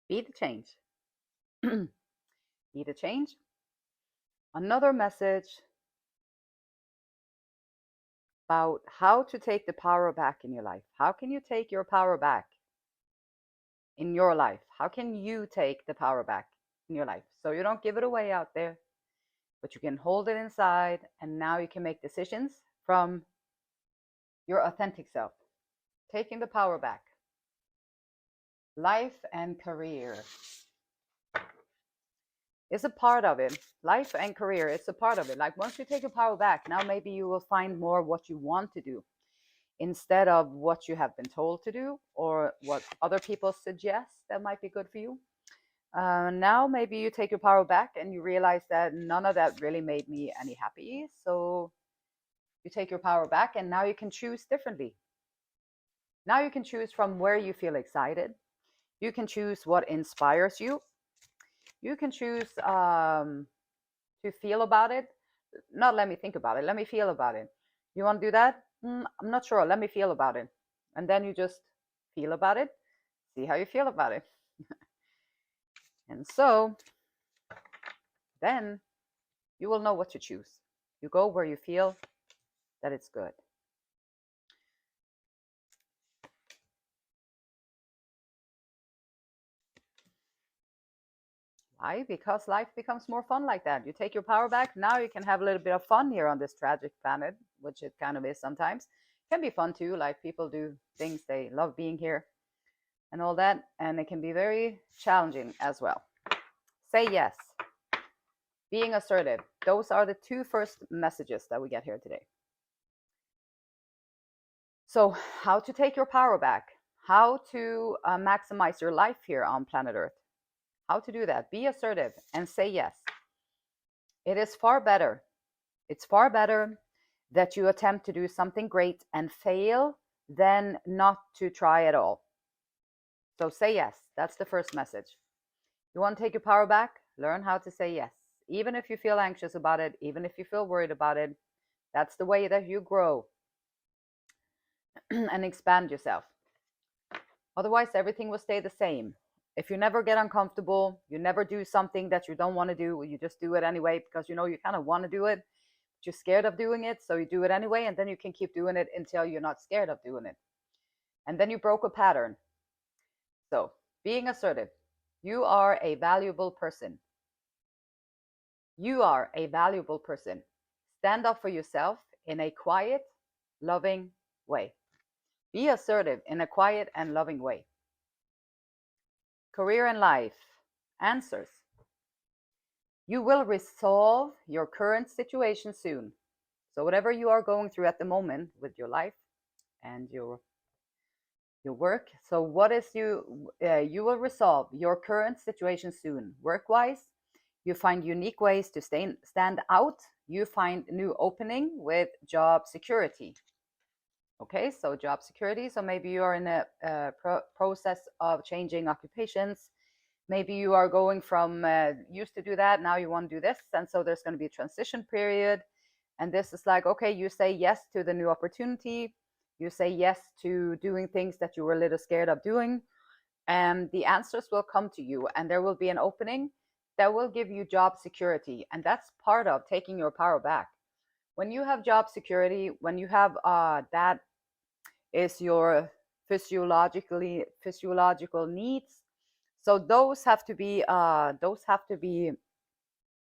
Be the change. Be the change. Another message about how to take the power back in your life. How can you take your power back in your life? How can you take the power back in your life? So you don't give it away out there, but you can hold it inside, and now you can make decisions from your authentic self. Taking the power back. Life and career is a part of it. Life and career is a part of it. Like once you take your power back, now maybe you will find more what you want to do instead of what you have been told to do or what other people suggest that might be good for you. Now maybe you take your power back and you realize that none of that really made me any happy. So you take your power back and now you can choose differently. Now you can choose from where you feel excited. You can choose what inspires you. You can choose to feel about it. Not let me think about it. Let me feel about it. You want to do that? I'm not sure. Let me feel about it. And then you just feel about it. See how you feel about it. And so then you will know what to choose. You go where you feel that it's good. Why? Because life becomes more fun like that. You take your power back. Now you can have a little bit of fun here on this tragic planet, which it kind of is sometimes. It can be fun too. Like people do things, they love being here and all that. And it can be very challenging as well. Say yes. Being assertive. Those are the two first messages that we get here today. So how to take your power back. How to maximize your life here on planet Earth. How to do that. Be assertive and say yes. It is far better. It's far better that you attempt to do something great and fail than not to try at all. So say yes. That's the first message. You want to take your power back? Learn how to say yes. Even if you feel anxious about it, even if you feel worried about it, that's the way that you grow and expand yourself. Otherwise, everything will stay the same. If you never get uncomfortable, you never do something that you don't want to do, you just do it anyway because you know you kind of want to do it, but you're scared of doing it, so you do it anyway, and then you can keep doing it until you're not scared of doing it. And then you broke a pattern. So, being assertive. You are a valuable person. You are a valuable person. Stand up for yourself in a quiet, loving way. Be assertive in a quiet and loving way. Career and life. Answers. You will resolve your current situation soon. So whatever you are going through at the moment with your life and your work, so what is you will resolve your current situation soon. Work-wise, you find unique ways to stand out. You find new opening with job security. Okay, so job security. So maybe you are in a process of changing occupations. Maybe you are going from used to do that, now you want to do this. And so there's going to be a transition period. And this is like, okay, you say yes to the new opportunity. You say yes to doing things that you were a little scared of doing. And the answers will come to you. And there will be an opening that will give you job security. And that's part of taking your power back. When you have job security, when you have that is your physiological needs. So those have to be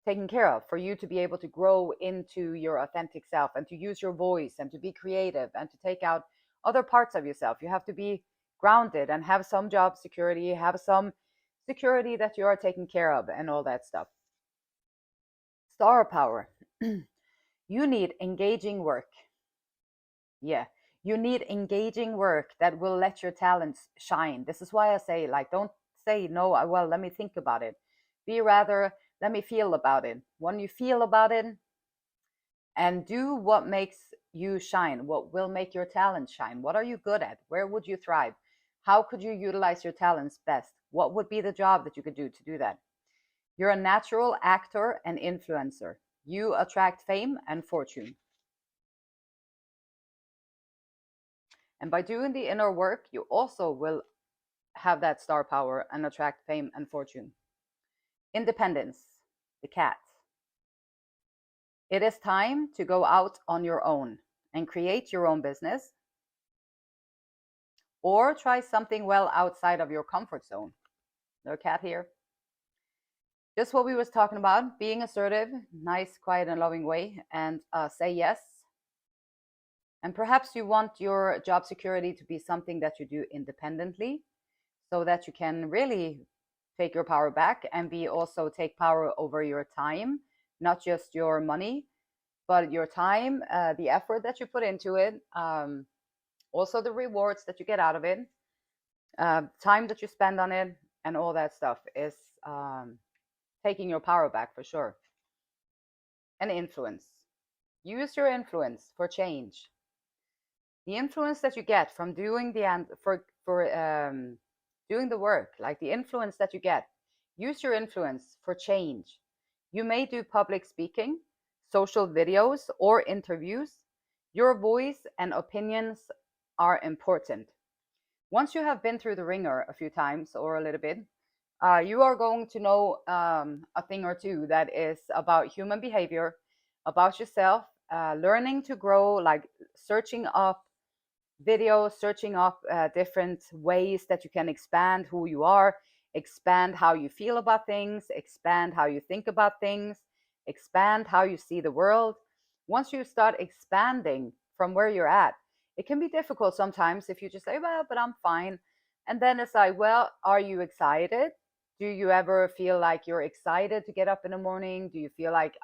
taken care of for you to be able to grow into your authentic self and to use your voice and to be creative and to take out other parts of yourself. You have to be grounded and have some job security, have some security that you are taken care of and all that stuff. Star power. You need engaging work. Yeah, you need engaging work that will let your talents shine. This is why I say, like, don't say no, well, let me think about it. Be rather, let me feel about it. When you feel about it and do what makes you shine, what will make your talent shine. What are you good at? Where would you thrive? How could you utilize your talents best? What would be the job that you could do to do that? You're a natural actor and influencer. You attract fame and fortune. And by doing the inner work, you also will have that star power and attract fame and fortune. Independence, the cat. It is time to go out on your own and create your own business, or try something well outside of your comfort zone. No cat here. Just what we was talking about, being assertive, nice, quiet, and loving way, and say yes. And perhaps you want your job security to be something that you do independently, so that you can really take your power back and be also take power over your time, not just your money, but your time, the effort that you put into it, also the rewards that you get out of it, time that you spend on it, and all that stuff is taking your power back for sure. And influence. Use your influence for change. The influence that you get from doing doing the work, like the influence that you get, use your influence for change. You may do public speaking, social videos, or interviews. Your voice and opinions are important. Once you have been through the ringer a few times or a little bit, you are going to know a thing or two that is about human behavior, about yourself, learning to grow, like searching up videos, searching up different ways that you can expand who you are, expand how you feel about things, expand how you think about things, expand how you see the world. Once you start expanding from where you're at, it can be difficult sometimes if you just say, well, but I'm fine. And then it's like, well, are you excited? Do you ever feel like you're excited to get up in the morning? Do you feel like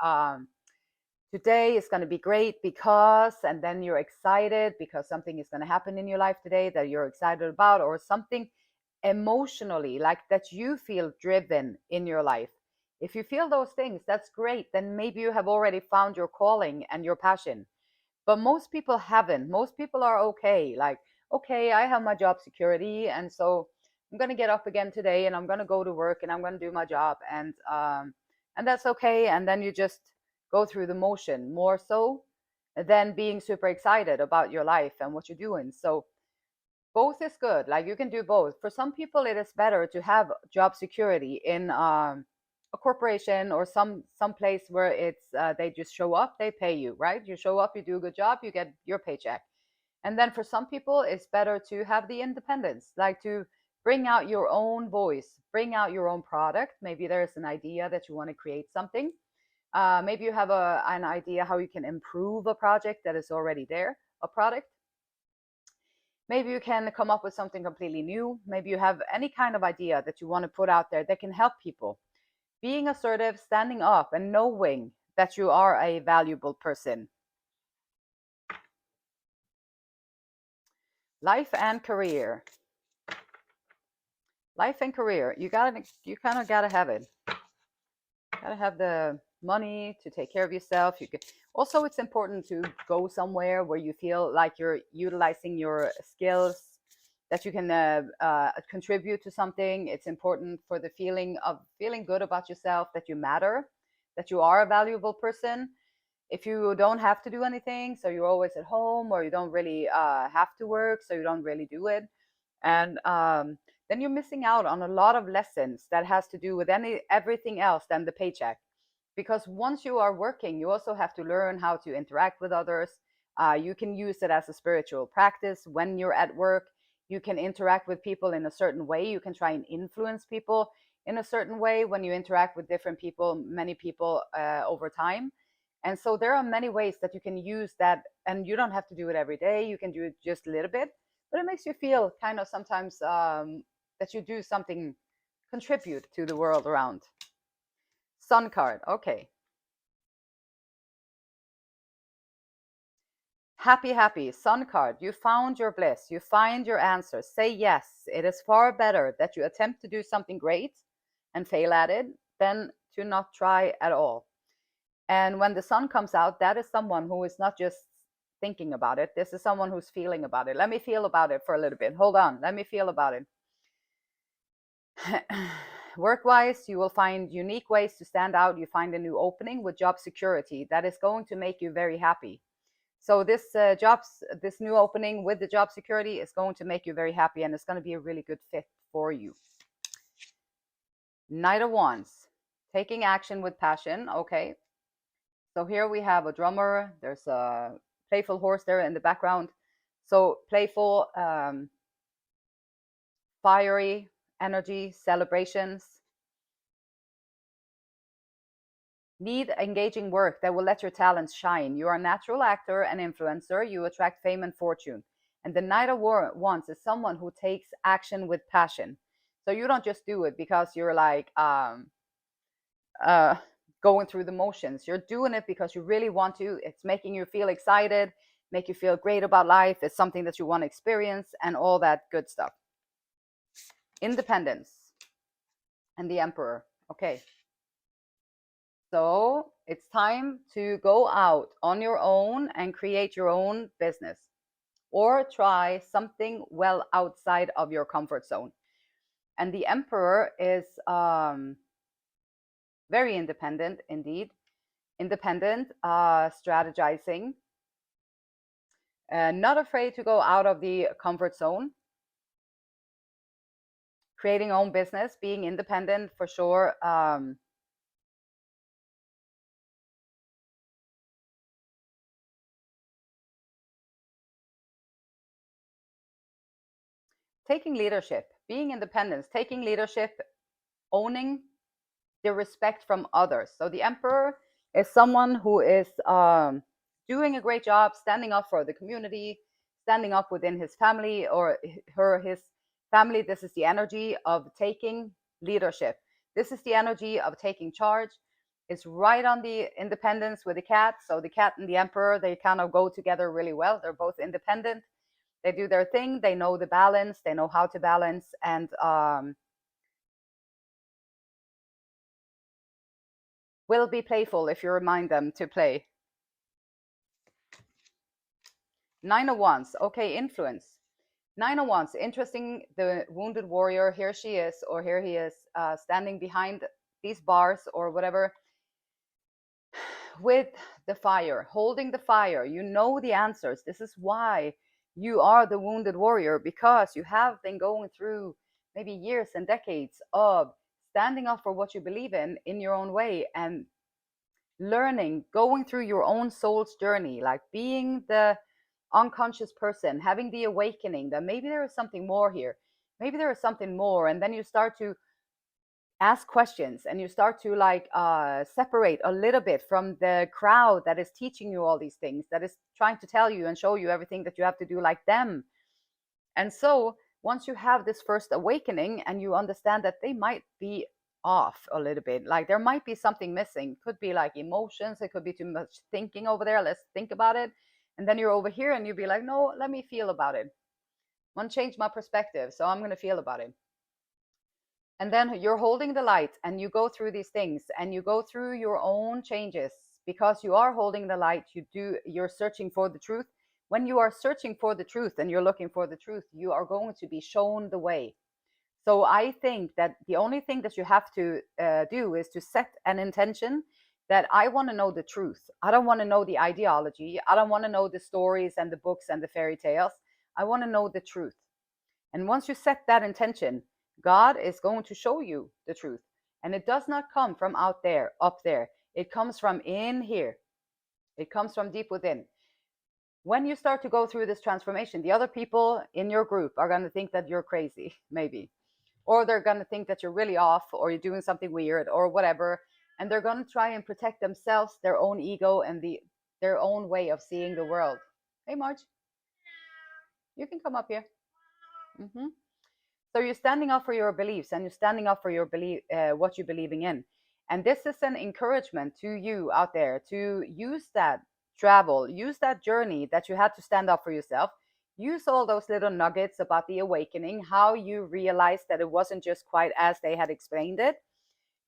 today is going to be great because, and then you're excited because something is going to happen in your life today that you're excited about, or something emotionally like that you feel driven in your life? If you feel those things, that's great. Then maybe you have already found your calling and your passion. But most people haven't. Most people are okay. Like, okay, I have my job security, and so I'm going to get up again today, and I'm going to go to work, and I'm going to do my job, and that's okay. And then you just go through the motion more so than being super excited about your life and what you're doing. So both is good. Like, you can do both. For some people, it is better to have job security in a corporation or some place where it's they just show up, they pay you, right? You show up, you do a good job, you get your paycheck. And then for some people, it's better to have the independence, like to bring out your own voice, bring out your own product. Maybe there's an idea that you want to create something. Maybe you have an idea how you can improve a project that is already there, a product. Maybe you can come up with something completely new. Maybe you have any kind of idea that you want to put out there that can help people. Being assertive, standing up, and knowing that you are a valuable person. Life and career. Life and career. You kind of gotta have it. Gotta have the money to take care of yourself. Also, it's important to go somewhere where you feel like you're utilizing your skills, that you can contribute to something. It's important for the feeling of feeling good about yourself, that you matter, that you are a valuable person. If you don't have to do anything, so you're always at home, or you don't really have to work, so you don't really do it, and then you're missing out on a lot of lessons that has to do with everything else than the paycheck. Because once you are working, you also have to learn how to interact with others. You can use it as a spiritual practice when you're at work. You can interact with people in a certain way. You can try and influence people in a certain way when you interact with different people, many people over time. And so there are many ways that you can use that, and you don't have to do it every day. You can do it just a little bit, but it makes you feel kind of sometimes that you do something, contribute to the world around. Sun card, okay. Happy, sun card. You found your bliss. You find your answer. Say yes. It is far better that you attempt to do something great and fail at it than to not try at all. And when the sun comes out, that is someone who is not just thinking about it. This is someone who's feeling about it. Let me feel about it for a little bit. Hold on. Let me feel about it. Work-wise, you will find unique ways to stand out. You find a new opening with job security that is going to make you very happy. So this new opening with the job security is going to make you very happy, and it's going to be a really good fit for you. Knight of Wands, taking action with passion. Okay, so here we have a drummer. There's a playful horse there in the background. So playful, fiery energy, celebrations. Need engaging work that will let your talents shine. You are a natural actor and influencer. You attract fame and fortune. And the Knight of Wands is someone who takes action with passion. So you don't just do it because you're like going through the motions. You're doing it because you really want to. It's making you feel excited, make you feel great about life. It's something that you want to experience and all that good stuff. Independence and the Emperor. Okay. So it's time to go out on your own and create your own business, or try something well outside of your comfort zone. And the Emperor is very independent indeed. Independent, strategizing, not afraid to go out of the comfort zone, creating own business, being independent for sure. Taking leadership, being independent, taking leadership, owning the respect from others. So the Emperor is someone who is doing a great job standing up for the community, standing up within his family or his family. This is the energy of taking leadership. This is the energy of taking charge. It's right on the independence with the cat. So the cat and the Emperor, they kind of go together really well. They're both independent. They do their thing. They know the balance. They know how to balance, and will be playful if you remind them to play. Nine of Wands. Okay, influence. Nine of Wands. Interesting. The wounded warrior. Here she is, or here he is, standing behind these bars or whatever, with the fire, holding the fire. You know the answers. This is why you are the wounded warrior, because you have been going through maybe years and decades of standing up for what you believe in your own way, and learning, going through your own soul's journey, like being the unconscious person, having the awakening that maybe there is something more here, maybe there is something more. And then you start to ask questions, and you start to like separate a little bit from the crowd that is teaching you all these things, that is trying to tell you and show you everything that you have to do like them. And so once you have this first awakening and you understand that they might be off a little bit, like there might be something missing, could be like emotions, it could be too much thinking over there, let's think about it. And then you're over here and you'll be like, no, let me feel about it. I want to change my perspective, so I'm going to feel about it. And then you're holding the light and you go through these things and you go through your own changes, because you are holding the light. You're searching for the truth. When you are searching for the truth and you're looking for the truth, you are going to be shown the way. So I think that the only thing that you have to do is to set an intention that I want to know the truth. I don't want to know the ideology. I don't want to know the stories and the books and the fairy tales. I want to know the truth. And once you set that intention, God is going to show you the truth. And it does not come from out there, up there. It comes from in here. It comes from deep within. When you start to go through this transformation, the other people in your group are going to think that you're crazy, maybe. Or they're going to think that you're really off, or you're doing something weird or whatever. And they're going to try and protect themselves, their own ego, and their own way of seeing the world. Hey, Marge, you can come up here. Mm-hmm. So you're standing up for your beliefs, and you're standing up for your belief, what you're believing in. And this is an encouragement to you out there to use that travel, use that journey that you had to stand up for yourself. Use all those little nuggets about the awakening, how you realized that it wasn't just quite as they had explained it.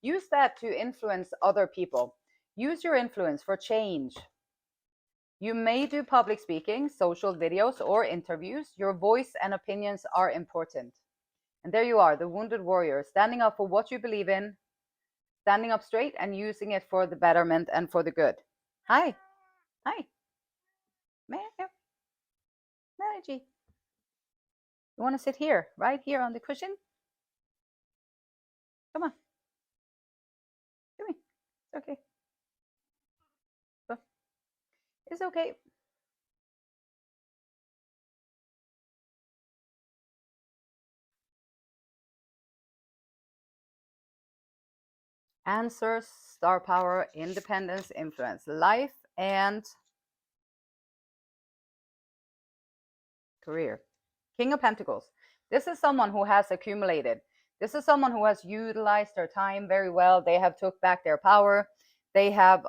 Use that to influence other people. Use your influence for change. You may do public speaking, social videos, or interviews. Your voice and opinions are important. And there you are, the wounded warrior, standing up for what you believe in, standing up straight and using it for the betterment and for the good. Hi. Hi. Mary G. You want to sit here, right here on the cushion? okay. It's okay. Answers, star power, independence, influence, life, and career. King of Pentacles. This is someone who has accumulated. This is someone who has utilized their time very well. They have took back their power. They have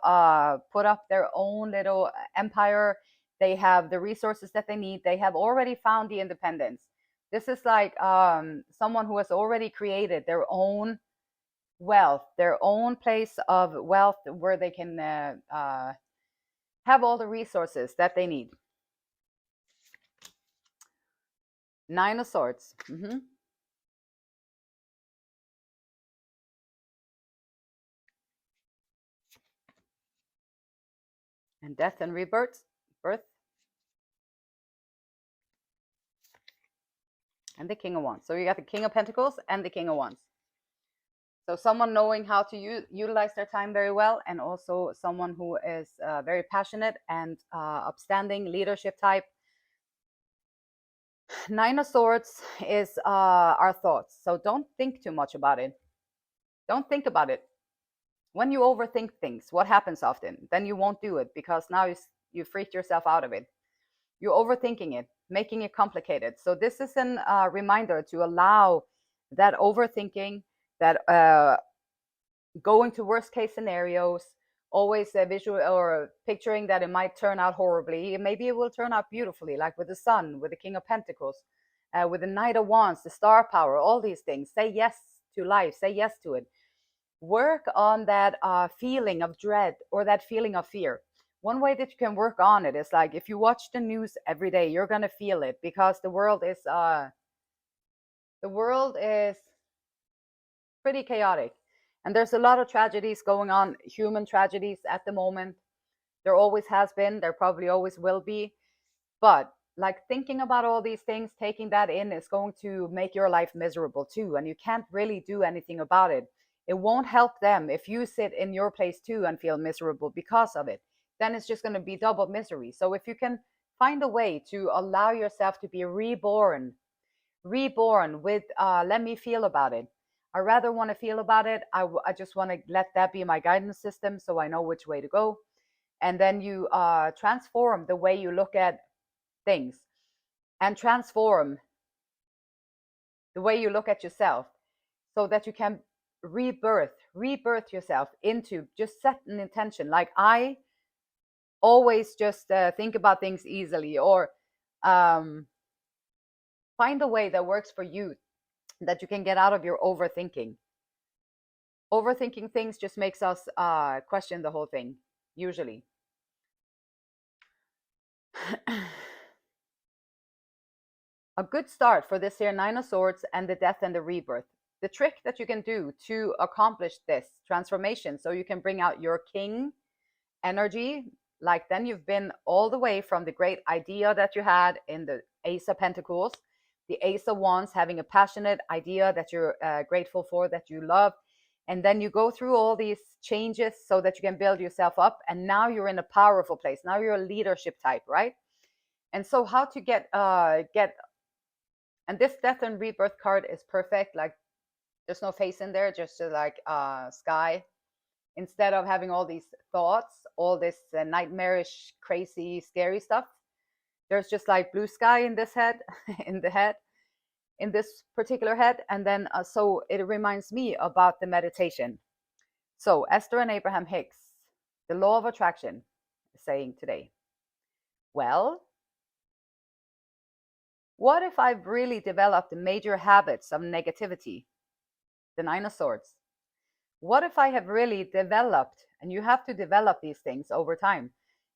put up their own little empire. They have the resources that they need. They have already found the independence. This is like someone who has already created their own wealth, their own place of wealth where they can have all the resources that they need. Nine of Swords. And death and rebirth. Birth. And the King of Wands. So you got the King of Pentacles and the King of Wands. So someone knowing how to utilize their time very well, and also someone who is very passionate and upstanding leadership type. Nine of Swords is our thoughts. So don't think too much about it. Don't think about it. When you overthink things, what happens often? Then you won't do it because now you freaked yourself out of it. You're overthinking it, making it complicated. So this is a reminder to allow that overthinking, that going to worst case scenarios, always visual or picturing that it might turn out horribly. Maybe it will turn out beautifully, like with the Sun, with the King of Pentacles, with the Knight of Wands, the star power, all these things. Say yes to life, say yes to it. Work on that feeling of dread or that feeling of fear. One way that you can work on it is like if you watch the news every day, you're gonna feel it because the world is pretty chaotic, and there's a lot of tragedies going on, human tragedies at the moment. There always has been, there probably always will be, but like thinking about all these things, taking that in is going to make your life miserable too, and you can't really do anything about it. It won't help them if you sit in your place too and feel miserable because of it. Then it's just going to be double misery. So if you can find a way to allow yourself to be reborn with let me feel about it. I rather want to feel about it. I just want to let that be my guidance system so I know which way to go. And then you transform the way you look at things, and transform the way you look at yourself so that you can rebirth yourself into, just set an intention. Like I always just think about things easily, or find a way that works for you, that you can get out of your overthinking. Overthinking things just makes us question the whole thing, usually. A good start for this here Nine of Swords and the Death and the Rebirth. The trick that you can do to accomplish this transformation, so you can bring out your king energy, like then you've been all the way from the great idea that you had in the Ace of Pentacles, the Ace of Wands, having a passionate idea that you're grateful for, that you love. And then you go through all these changes so that you can build yourself up. And now you're in a powerful place. Now you're a leadership type, right? And so how to get, and this Death and Rebirth card is perfect. Like there's no face in there, just like sky. Instead of having all these thoughts, all this nightmarish, crazy, scary stuff, there's just like blue sky in this head, in this particular head. And then so it reminds me about the meditation. So Esther and Abraham Hicks, the law of attraction, is saying today, well, what if I've really developed major habits of negativity? The Nine of Swords. What if I have really developed, and you have to develop these things over time,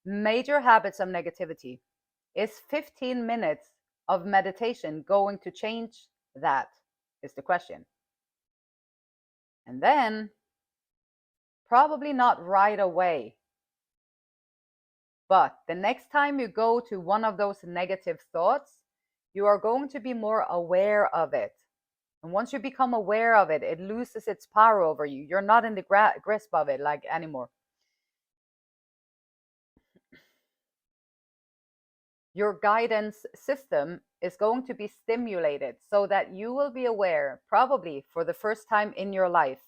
major habits of negativity? Is 15 minutes of meditation going to change that? Is the question. And then, probably not right away, but the next time you go to one of those negative thoughts, you are going to be more aware of it. And once you become aware of it, it loses its power over you. You're not in the grasp of it like anymore. Your guidance system is going to be stimulated so that you will be aware, probably for the first time in your life,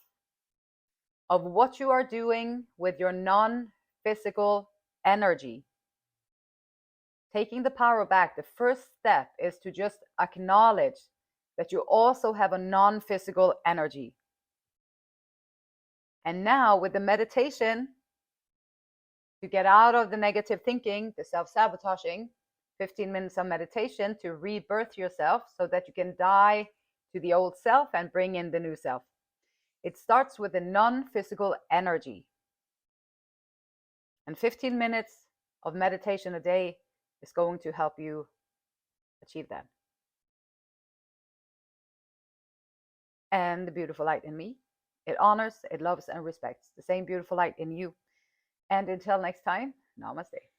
of what you are doing with your non-physical energy. Taking the power back, the first step is to just acknowledge that you also have a non-physical energy. And now with the meditation, to get out of the negative thinking, the self-sabotaging, 15 minutes of meditation to rebirth yourself so that you can die to the old self and bring in the new self. It starts with the non-physical energy. And 15 minutes of meditation a day is going to help you achieve that. And the beautiful light in me, it honors, it loves, and respects the same beautiful light in you. And until next time, namaste.